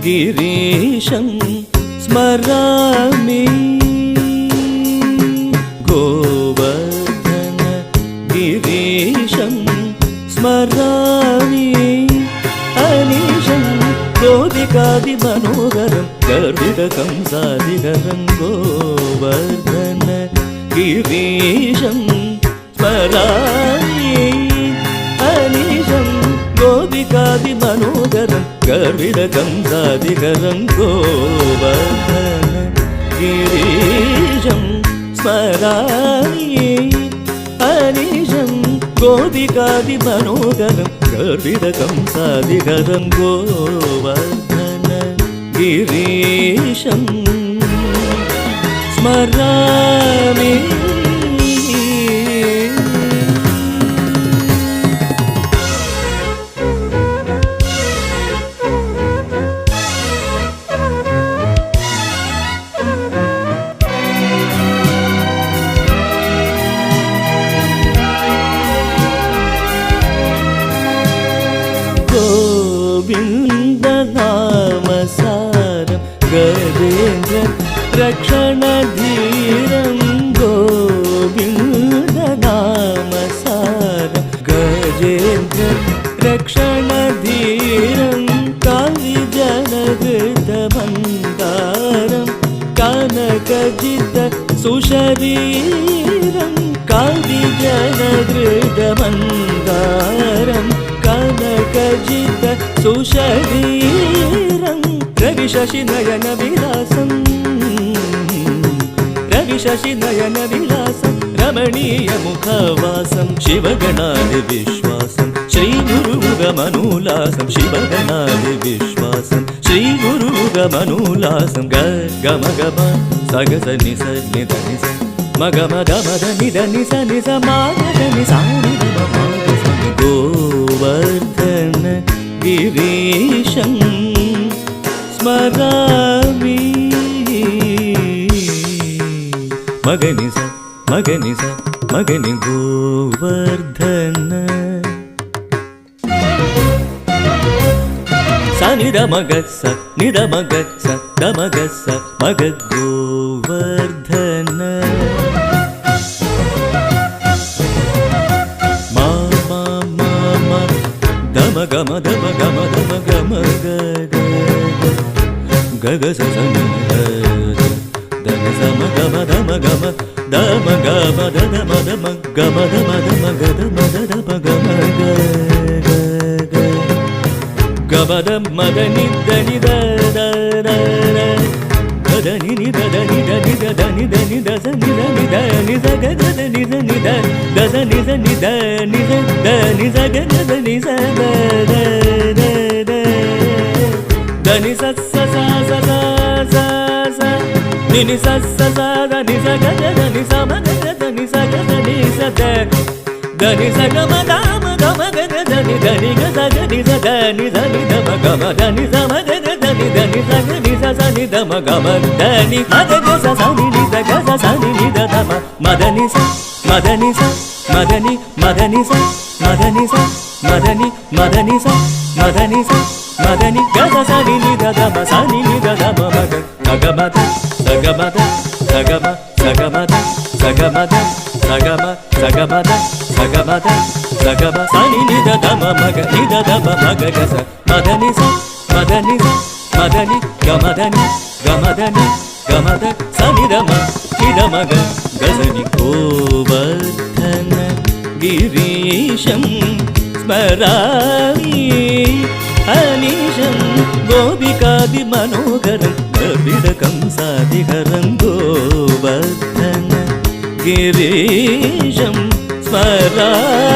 गिरीशं स्मरामि गोवर्धन गिरीशं स्मरामि अनीशं गोपिकादिमनोहरं गर्भितकं सादिहरं गोवर्धन गिरीशं स्मरामि अनीशं गोपिकादिमनोहरं गर्भितकं सादिहरं गोवर्धन गिरीशं स्मरामि अनीशं गोपिकादिमनोहरं गर्भितकं सादिहरं गोवर्धन गिरीशं स्मरामि गोविन्दनामसारं गजेन्द्र रक्षणधीरं गोविन्दनामसारं गजेन्द्र रक्षणधीरं कालिजनहृतमन्दारं कानकजित सुशरीरं कालिजनहृतमन्दारं कानकजित सुशरीरं रविशशिनयनविलासं रविशशिनयनविलासं रमणीयमुखवासं शिवगणादिविश्वासं श्रीगुरुगमनूलासं शिवगणादिविश्वासं श्रीगुरुगमनूलासं ग गम गम सगस निस निध निस मगम गमद निध निस निस मागद निस गोवर्धन गिरीशं स्मरामि मगनिस मगनिस मगनि गोवर्धन सा निद मगस निद मगस दमगस मग गोवर्धन गम दम गम दम गम गग सम दम सम गम दम गम दम गम दम दम गम दम दम गम दम गम गम दम मदनि दनि दनि नि दनि दनि दनि दनि दनि दनि दनि जग दनि दनि दनि दनि दनि दनि जग दनि दनि स स स स स स नि स स स दनि स ग दनि स म ग दनि स ग दनि स दनि स ग म ग म ग म ग दनि दनि ग स ग नि स दनि दनि द म ग म दनि स म ग दनि दनि स ग नि स स नि द म ग म दनि म ग ग स स नि नि द ग स स नि नि द द म मदनि स मदनि स मदनि मदनि स मदनि स मदनि मदनि स मदनि स मदनि ग स स नि नि द द म स नि नि द द म म ग ग म द स ग म द स ग म स ग म द स ग म द स ग म स ग म द स ग म द स ग म स नि नि द द म म ग नि द द म म ग ग स मदनि स मदनि स मदनि ग मदनि ग मदनि ग मद स नि द म नि द म ग ग स नि गोवर्धन गिरीशं स्मरामि अनीशं गोपिकादिमनोहरं द्रविडकंसादिहरं गोवर्धन गिरीशं स्मरामि